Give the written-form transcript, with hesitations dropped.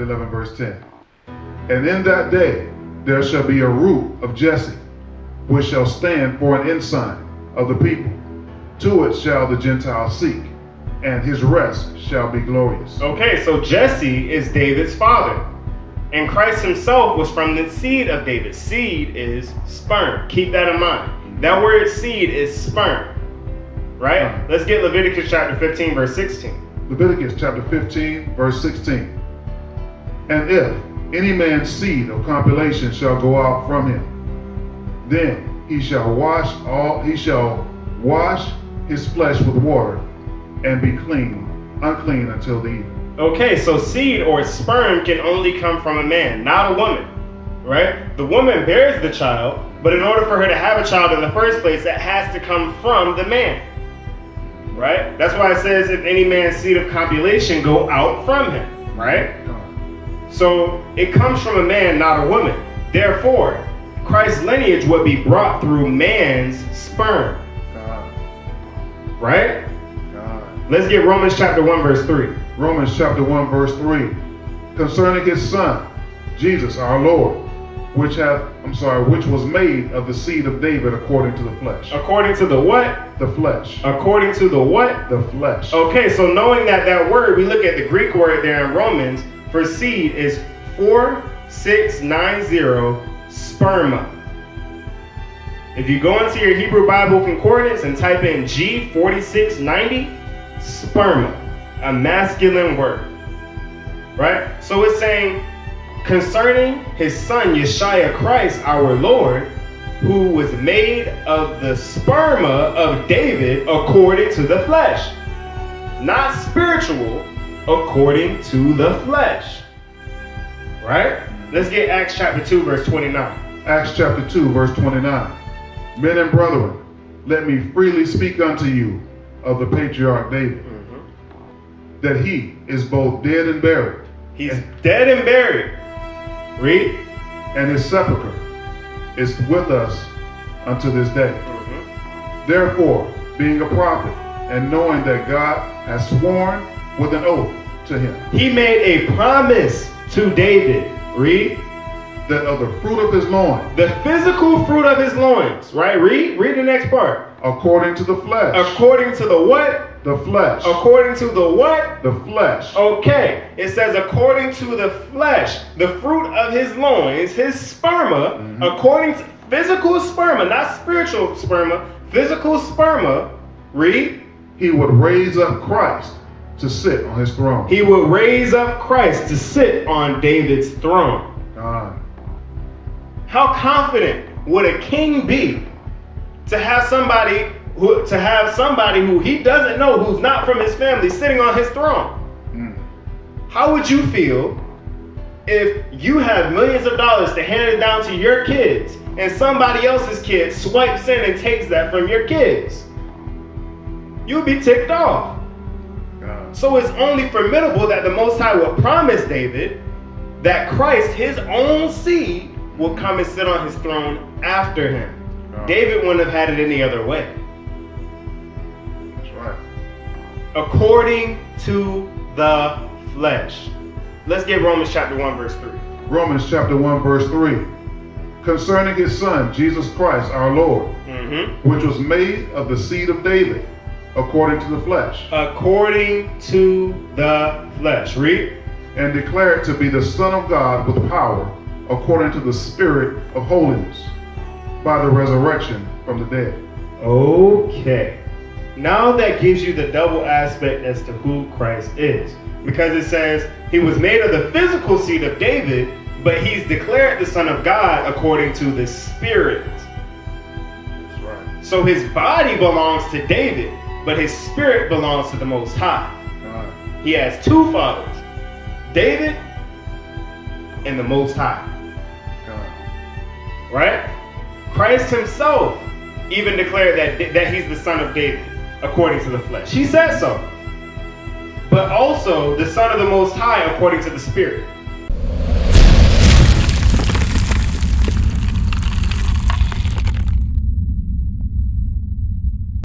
chapter 11, verse 10. And in that day there shall be a root of Jesse, which shall stand for an ensign of the people. To it shall the Gentiles seek, and his rest shall be glorious. Okay, so Jesse is David's father. And Christ himself was from the seed of David. Seed is sperm. Keep that in mind. That word seed is sperm. Right? Let's get Leviticus chapter 15, verse 16. Leviticus chapter 15, verse 16. And if any man's seed of compilation shall go out from him, then he shall wash his flesh with water, and be unclean until the evening. Okay, so seed or sperm can only come from a man, not a woman, right? The woman bears the child, but in order for her to have a child in the first place, it has to come from the man, right? That's why it says if any man's seed of copulation go out from him, right? So it comes from a man, not a woman. Therefore, Christ's lineage would be brought through man's sperm, right? Let's get Romans chapter 1, verse 3. Romans chapter 1, verse 3. Concerning his son, Jesus our Lord, which was made of the seed of David according to the flesh. According to the what? The flesh. According to the what? The flesh. Okay, so knowing that word, we look at the Greek word there in Romans for seed is 4690 sperma. If you go into your Hebrew Bible concordance and type in G4690, sperma, a masculine word, right? So it's saying concerning his son Yeshua Christ our Lord, who was made of the sperma of David according to the flesh, not spiritual, according to the flesh, right? Let's get Acts chapter 2 verse 29. Acts chapter 2 verse 29. Men and brethren, let me freely speak unto you of the patriarch David, that he is both dead and buried. He's dead and buried. Read. And his sepulchre is with us unto this day. Therefore, being a prophet, and knowing that God has sworn with an oath to him. He made a promise to David. Read. That of the fruit of his loins. The physical fruit of his loins. Right? Read the next part. According to the flesh. According to the what? The flesh. According to the what? The flesh. Okay. It says according to the flesh, the fruit of his loins, his sperma, according to physical sperma, not spiritual sperma, physical sperma. Read. He would raise up Christ to sit on his throne. He would raise up Christ to sit on David's throne. How confident would a king be to have somebody who he doesn't know, who's not from his family, sitting on his throne? How would you feel if you have millions of dollars to hand it down to your kids and somebody else's kid swipes in and takes that from your kids? You'd be ticked off. So it's only formidable that the Most High will promise David that Christ, his own seed, will come and sit on his throne after him. David wouldn't have had it any other way. That's right. According to the flesh. Let's get Romans chapter 1 verse 3. Romans chapter 1 verse 3. Concerning his son, Jesus Christ our Lord, which was made of the seed of David, according to the flesh. According to the flesh. Read. And declared to be the Son of God with power, according to the Spirit of holiness, by the resurrection from the dead. Okay. Now that gives you the double aspect as to who Christ is. Because it says he was made of the physical seed of David, but he's declared the Son of God according to the Spirit. That's right. So his body belongs to David, but his spirit belongs to the Most High. He has two fathers, David and the Most High. Right? Christ himself even declared that he's the son of David according to the flesh. He said so. But also the son of the Most High according to the Spirit.